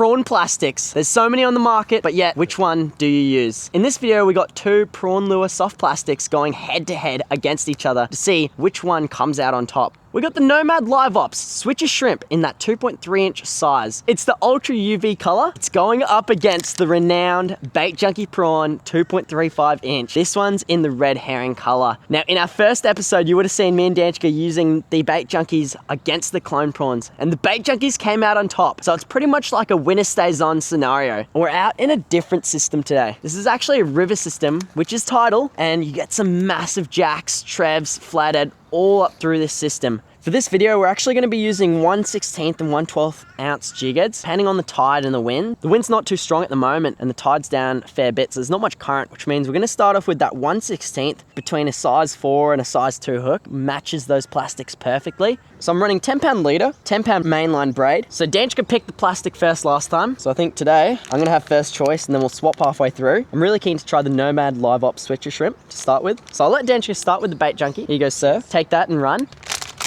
prawn plastics. There's so many on the market, but yet which one do you use? In this video, we got two prawn lure soft plastics going head to head against each other to see which one comes out on top. We got the Nomad Liveops Switcher Shrimp in that 2.3 inch size. It's the ultra UV color. It's going up against the renowned Bait Junkie Prawn 2.35 inch. This one's in the red herring color. Now, in our first episode, you would have seen me and Danchka using the Bait Junkies against the clone prawns, and the Bait Junkies came out on top. So it's pretty much like a winner stays on scenario. We're out in a different system today. This is actually a river system, which is tidal, and you get some massive jacks, trevs, flathead, all up through this system. For this video, we're actually going to be using 1/16 and 1/12 ounce jig heads, depending on the tide and the wind. The wind's not too strong at the moment, and the tide's down a fair bit, so there's not much current, which means we're going to start off with that 1/16 between a size 4 and a size 2 hook. Matches those plastics perfectly. So I'm running 10-pound leader, 10-pound mainline braid. So Danchka picked the plastic first last time, so I think today I'm going to have first choice, and then we'll swap halfway through. I'm really keen to try the Nomad Liveops Switcher Shrimp to start with. So I'll let Danchka start with the Bait Junkie. Here you go, sir. Take that and run.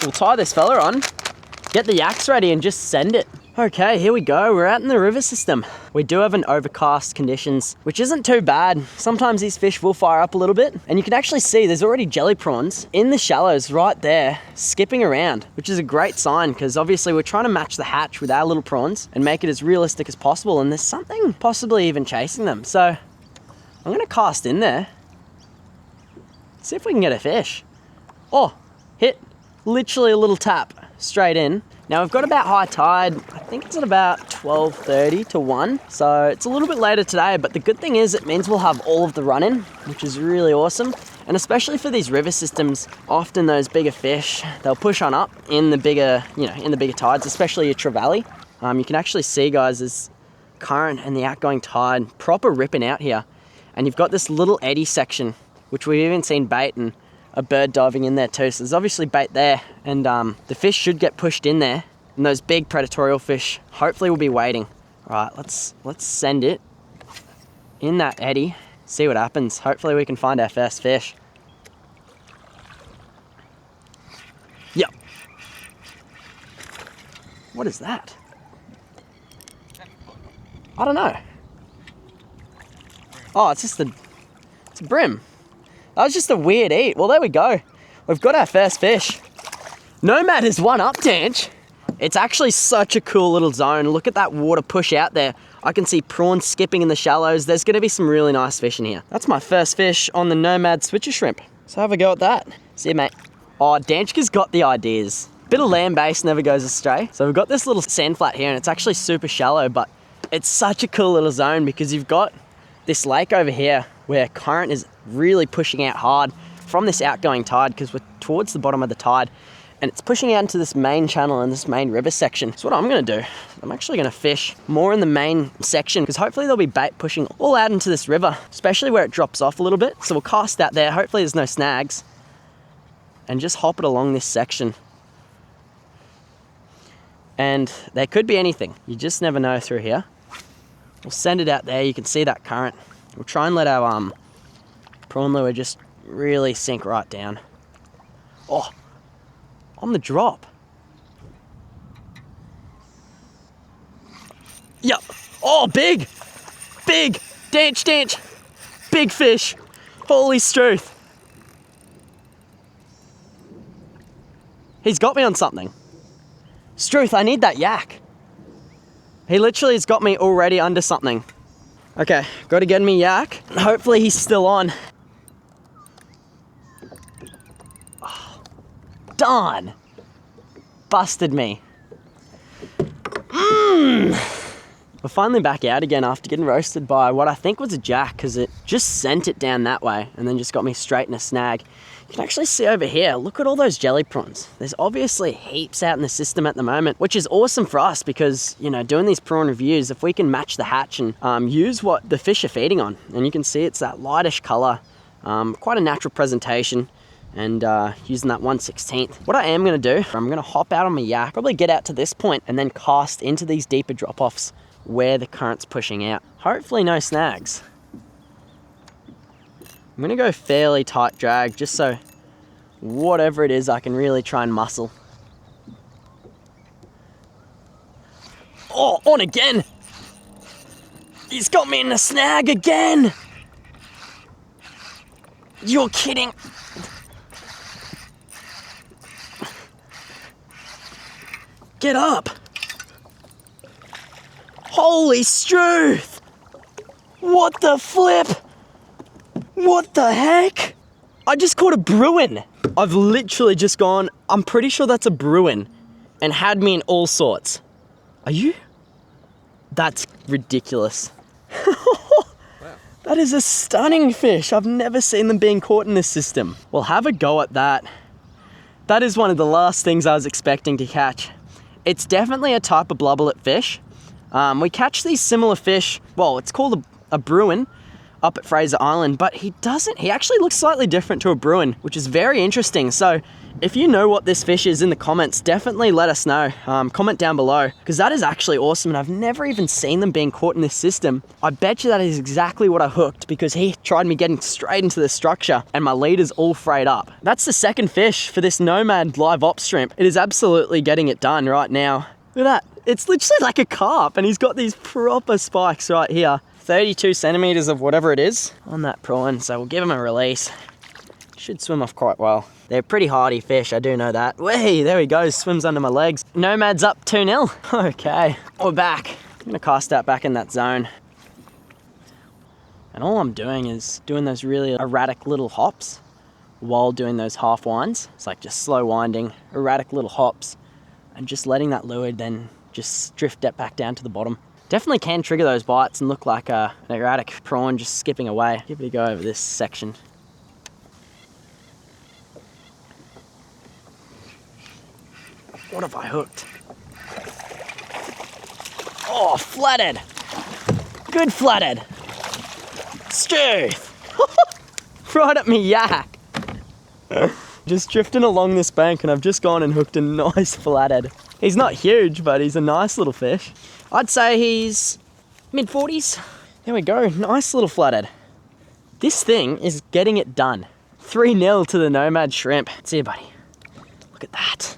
We'll tie this fella on, get the yaks ready, and just send it. Okay, here we go. We're out in the river system. We do have an overcast conditions, which isn't too bad. Sometimes these fish will fire up a little bit, and you can actually see there's already jelly prawns in the shallows right there, skipping around, which is a great sign, because obviously we're trying to match the hatch with our little prawns and make it as realistic as possible, and there's something possibly even chasing them. So I'm gonna cast in there, see if we can get a fish. Oh, hit. Literally a little tap straight in. Now we've got about high tide. I think it's at about 12:30 to 1. So it's a little bit later today, but the good thing is it means we'll have all of the run in, which is really awesome. And especially for these river systems, often those bigger fish, they'll push on up in the bigger, in the bigger tides, especially your trevally. You can actually see, guys, there's current and the outgoing tide proper ripping out here. And you've got this little eddy section, which we've even seen bait and a bird diving in there too. So there's obviously bait there, and the fish should get pushed in there, and those big predatorial fish hopefully will be waiting. All right, let's send it in that eddy, see what happens. Hopefully we can find our first fish. Yep. What is that? I don't know. Oh, it's a brim. That was just a weird eat. Well, there we go. We've got our first fish. Nomad is one up, Danch. It's actually such a cool little zone. Look at that water push out there. I can see prawns skipping in the shallows. There's gonna be some really nice fish in here. That's my first fish on the Nomad Switcher Shrimp. So have a go at that. See you, mate. Oh, Danchka's got the ideas. Bit of land base never goes astray. So we've got this little sand flat here, and it's actually super shallow, but it's such a cool little zone because you've got this lake over here where current is really pushing out hard from this outgoing tide, because we're towards the bottom of the tide, and it's pushing out into this main channel and this main river section. So what I'm going to do, I'm actually going to fish more in the main section, because hopefully there'll be bait pushing all out into this river, especially where it drops off a little bit. So we'll cast out there, hopefully there's no snags, and just hop it along this section. And there could be anything. You just never know through here. We'll send it out there. You can see that current. We'll try and let our prawn lure just really sink right down. Oh, on the drop. Yep. Oh, big. Big. Danch. Big fish. Holy struth. He's got me on something. Struth, I need that yak. He literally has got me already under something. Okay, got to get me yak. Hopefully he's still on. Oh, darn. Busted me. We're finally back out again after getting roasted by what I think was a jack, because it just sent it down that way and then just got me straight in a snag. You can actually see over here, look at all those jelly prawns. There's obviously heaps out in the system at the moment, which is awesome for us because, doing these prawn reviews, if we can match the hatch and use what the fish are feeding on, and you can see it's that lightish color, quite a natural presentation, and using that 1/16. What I am gonna do, I'm gonna hop out on my yak, probably get out to this point and then cast into these deeper drop-offs where the current's pushing out. Hopefully no snags. I'm gonna go fairly tight drag, just so whatever it is, I can really try and muscle. Oh, on again! He's got me in a snag again. You're kidding. Get up. Holy struth. What the flip? What the heck? I just caught a Bruin. I've literally just gone, I'm pretty sure that's a Bruin, and had me in all sorts. Are you? That's ridiculous. Wow. That is a stunning fish. I've never seen them being caught in this system. Well, have a go at that. That is one of the last things I was expecting to catch. It's definitely a type of blubberlet fish. We catch these similar fish, well, it's called a Bruin up at Fraser Island, but he actually looks slightly different to a Bruin, which is very interesting. So if you know what this fish is in the comments, definitely let us know. Comment down below, because that is actually awesome, and I've never even seen them being caught in this system. I bet you that is exactly what I hooked, because he tried me getting straight into the structure and my leader's all frayed up. That's the second fish for this Nomad Liveops Shrimp. It is absolutely getting it done right now. Look at that. It's literally like a carp, and he's got these proper spikes right here. 32 centimeters of whatever it is on that prawn, so we'll give him a release. Should swim off quite well. They're pretty hardy fish, I do know that. Whee, there he goes, swims under my legs. Nomad's up 2-0. Okay, we're back. I'm gonna cast that back in that zone. And all I'm doing is doing those really erratic little hops while doing those half winds. It's like just slow winding, erratic little hops, and just letting that lure then just drift it back down to the bottom. Definitely can trigger those bites and look like an erratic prawn just skipping away. Give it a go over this section. What have I hooked? Oh, flathead. Good flathead. Struth. Right at me yak. Just drifting along this bank, and I've just gone and hooked a nice flathead. He's not huge, but he's a nice little fish. I'd say he's mid-40s. There we go, nice little flathead. This thing is getting it done. 3-0 to the Nomad Shrimp. See you, buddy. Look at that.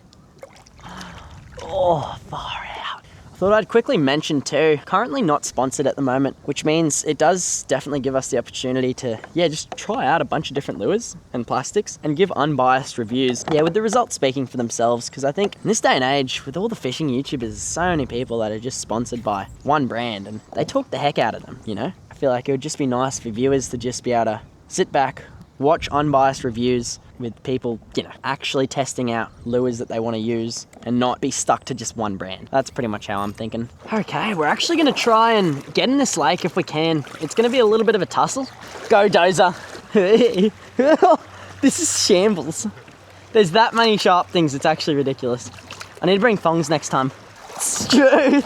Oh, far out. I thought I'd quickly mention too, currently not sponsored at the moment, which means it does definitely give us the opportunity to, just try out a bunch of different lures and plastics and give unbiased reviews. With the results speaking for themselves, because I think in this day and age, with all the fishing YouTubers, there's so many people that are just sponsored by one brand and they talk the heck out of them, you know? I feel like it would just be nice for viewers to just be able to sit back, watch unbiased reviews with people, actually testing out lures that they want to use and not be stuck to just one brand. That's pretty much how I'm thinking. Okay, we're actually going to try and get in this lake if we can. It's going to be a little bit of a tussle. Go, Dozer. This is shambles. There's that many sharp things, it's actually ridiculous. I need to bring thongs next time. Stu!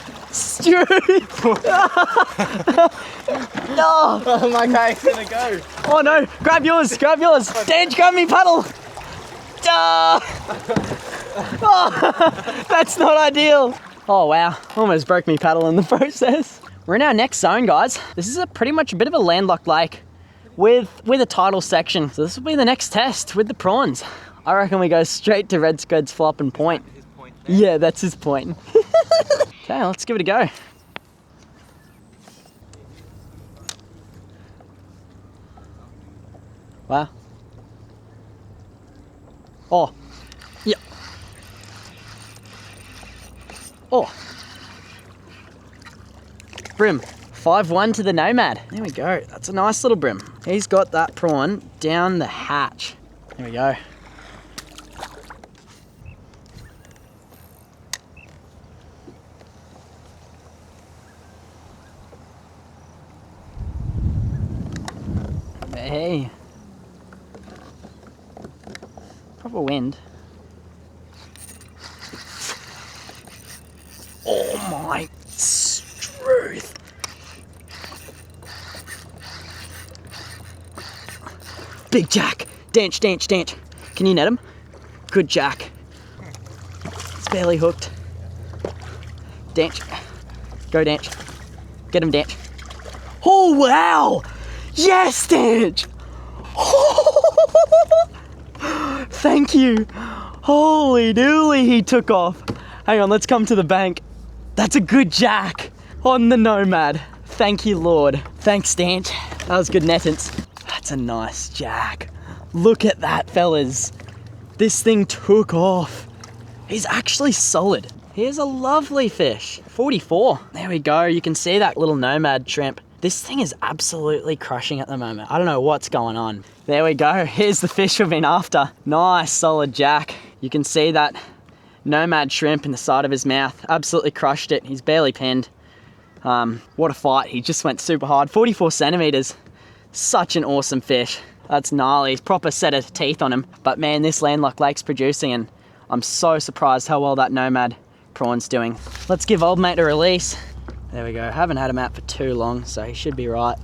No! Oh my guy's gonna go. Oh no, grab yours. Dange, grab me paddle. Oh, that's not ideal. Oh wow, almost broke me paddle in the process. We're in our next zone, guys. This is pretty much a bit of a landlocked lake with a tidal section. So this will be the next test with the prawns. I reckon we go straight to Red Squid's flop and point. Yeah, that's his point. Okay, let's give it a go. Wow. Oh. Yeah. Oh. Brim. 5-1 to the Nomad. There we go. That's a nice little brim. He's got that prawn down the hatch. There we go. Hey. Proper wind. Oh my struth. Big jack. Danch. Can you net him? Good jack. It's barely hooked. Danch. Go, Danch. Get him, Danch. Oh, wow. Yes, Danch. Thank you. Holy dooly, he took off. Hang on, let's come to the bank. That's a good jack on the Nomad. Thank you, Lord. Thanks, Stanch. That was good nettance. That's a nice jack. Look at that, fellas. This thing took off. He's actually solid. Here's a lovely fish. 44. There we go. You can see that little Nomad shrimp. This thing is absolutely crushing at the moment. I don't know what's going on. There we go. Here's the fish we've been after. Nice, solid jack. You can see that Nomad shrimp in the side of his mouth. Absolutely crushed it. He's barely pinned. What a fight. He just went super hard. 44 centimeters. Such an awesome fish. That's gnarly. He's proper set of teeth on him. But man, this landlocked lake's producing, and I'm so surprised how well that Nomad prawn's doing. Let's give old mate a release. There we go. Haven't had him out for too long, so he should be right.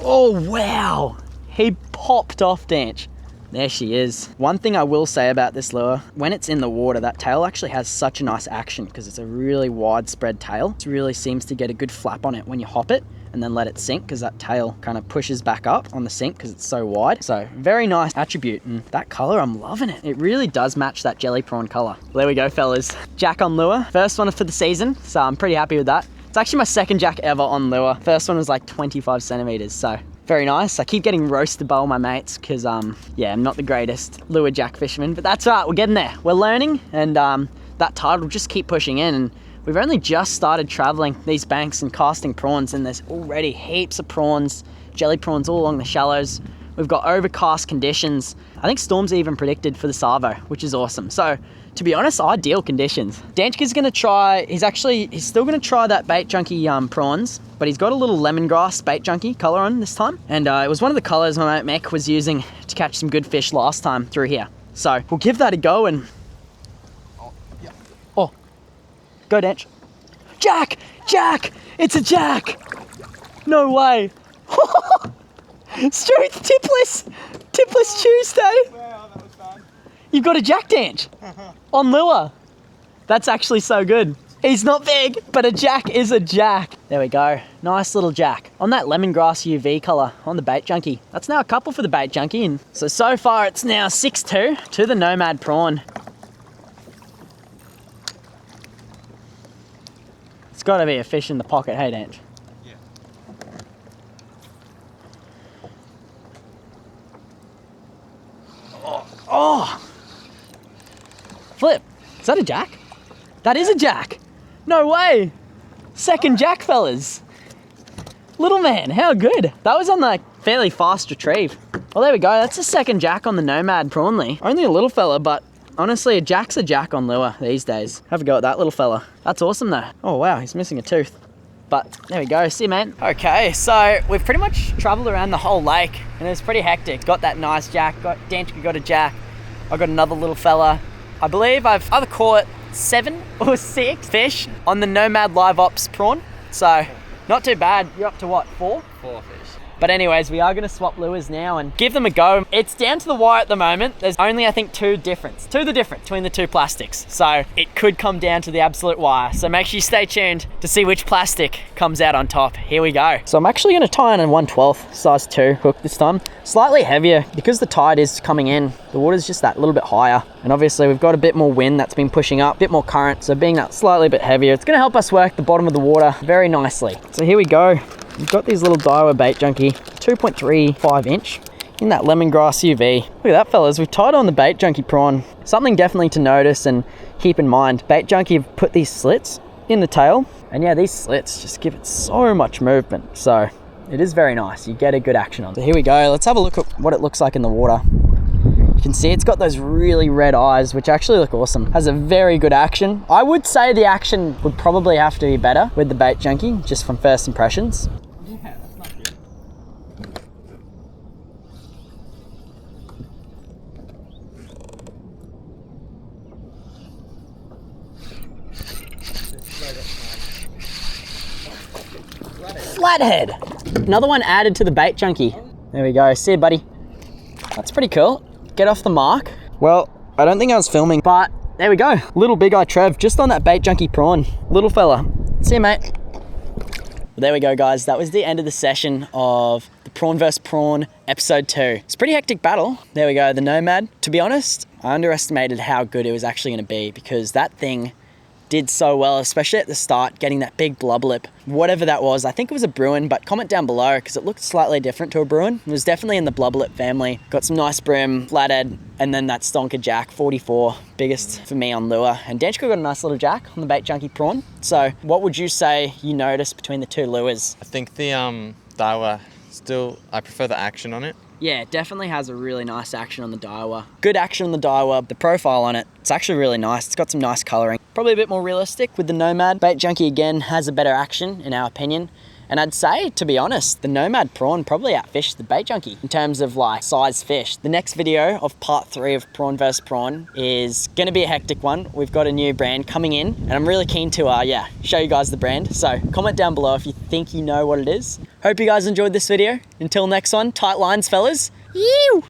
Oh, wow. He popped off, Danch. There she is. One thing I will say about this lure, when it's in the water, that tail actually has such a nice action because it's a really widespread tail. It really seems to get a good flap on it when you hop it and then let it sink, because that tail kind of pushes back up on the sink because it's so wide. So very nice attribute, and that color, I'm loving it. It really does match that jelly prawn color. There we go, fellas. Jack on lure. First one for the season, so I'm pretty happy with that. It's actually my second jack ever on lure. First one was like 25 centimeters, so very nice. I keep getting roasted by all my mates because, yeah, I'm not the greatest lure jack fisherman, but that's all right, we're getting there. We're learning, and that tide will just keep pushing in, and we've only just started traveling these banks and casting prawns, and there's already heaps of prawns, jelly prawns all along the shallows. We've got overcast conditions. I think storms are even predicted for the Savo, which is awesome. So, to be honest, ideal conditions. Danchka's gonna try, he's still gonna try that Bait Junkie prawns, but he's got a little lemongrass Bait Junkie color on this time. And it was one of the colors my mate Mick was using to catch some good fish last time through here. So, we'll give that a go and... Oh, go Danch. Jack! Jack! It's a jack! No way! Straight tipless! Tipless Tuesday! Wow, that was fun. You've got a jack, Danch, on lure. That's actually so good. He's not big, but a jack is a jack. There we go. Nice little jack. On that lemongrass UV color on the Bait Junkie. That's now a couple for the Bait Junkie. And so far it's now 6-2 to the Nomad prawn. It's gotta be a fish in the pocket, hey Danch? Yeah. Oh! Flip, is that a jack? That is a jack. No way. Second jack, fellas. Little man, how good. That was on the fairly fast retrieve. Well, there we go. That's the second jack on the Nomad prawnly. Only a little fella, but honestly, a jack's a jack on lure these days. Have a go at that little fella. That's awesome though. Oh wow, he's missing a tooth. But there we go, see you, man. Okay, so we've pretty much traveled around the whole lake and it was pretty hectic. Got that nice jack, Danchka got a jack. I got another little fella. I believe I've either caught 7 or 6 fish on the Nomad Liveops prawn. So not too bad. You're up to what, 4? 4 fish. But anyways, we are gonna swap lures now and give them a go. It's down to the wire at the moment. There's only, I think, two difference between the two plastics. So it could come down to the absolute wire. So make sure you stay tuned to see which plastic comes out on top. Here we go. So I'm actually gonna tie on a 1/12 size 2 hook this time. Slightly heavier because the tide is coming in. The water's just that little bit higher. And obviously we've got a bit more wind that's been pushing up, a bit more current. So being that slightly bit heavier, it's gonna help us work the bottom of the water very nicely. So here we go. We've got these little Daiwa Bait Junkie, 2.35 inch in that lemongrass UV. Look at that, fellas. We've tied on the Bait Junkie prawn. Something definitely to notice and keep in mind. Bait Junkie have put these slits in the tail, and yeah, these slits just give it so much movement. So it is very nice. You get a good action on it. So here we go. Let's have a look at what it looks like in the water. You can see it's got those really red eyes, which actually look awesome. Has a very good action. I would say the action would probably have to be better with the Bait Junkie, just from first impressions. Yeah, that's not good. Flathead. Another one added to the Bait Junkie. There we go. See you, buddy. That's pretty cool. Get off the mark. Well, I don't think I was filming, but there we go. Little Big Eye Trev just on that Bait Junkie prawn. Little fella. See you, mate. Well, there we go, guys. That was the end of the session of the Prawn vs. Prawn episode 2. It's a pretty hectic battle. There we go, the Nomad. To be honest, I underestimated how good it was actually going to be because that thing did so well, especially at the start, getting that big blubber lip. Whatever that was, I think it was a Bruin, but comment down below because it looked slightly different to a Bruin. It was definitely in the blubber lip family. Got some nice brim, flathead, and then that stonker jack, 44, biggest for me on lure. And Danchko got a nice little jack on the Bait Junkie prawn. So what would you say you noticed between the two lures? I think the Daiwa, still, I prefer the action on it. Yeah, it definitely has a really nice action on the Daiwa. Good action on the Daiwa. The profile on it, it's actually really nice. It's got some nice coloring. Probably a bit more realistic with the Nomad. Bait Junkie again has a better action in our opinion. And I'd say, to be honest, the Nomad prawn probably outfished the Bait Junkie in terms of like size fish. The next video of part 3 of prawn versus prawn is gonna be a hectic one. We've got a new brand coming in and I'm really keen to show you guys the brand. So comment down below if you think you know what it is. Hope you guys enjoyed this video. Until next one, tight lines fellas. Ew!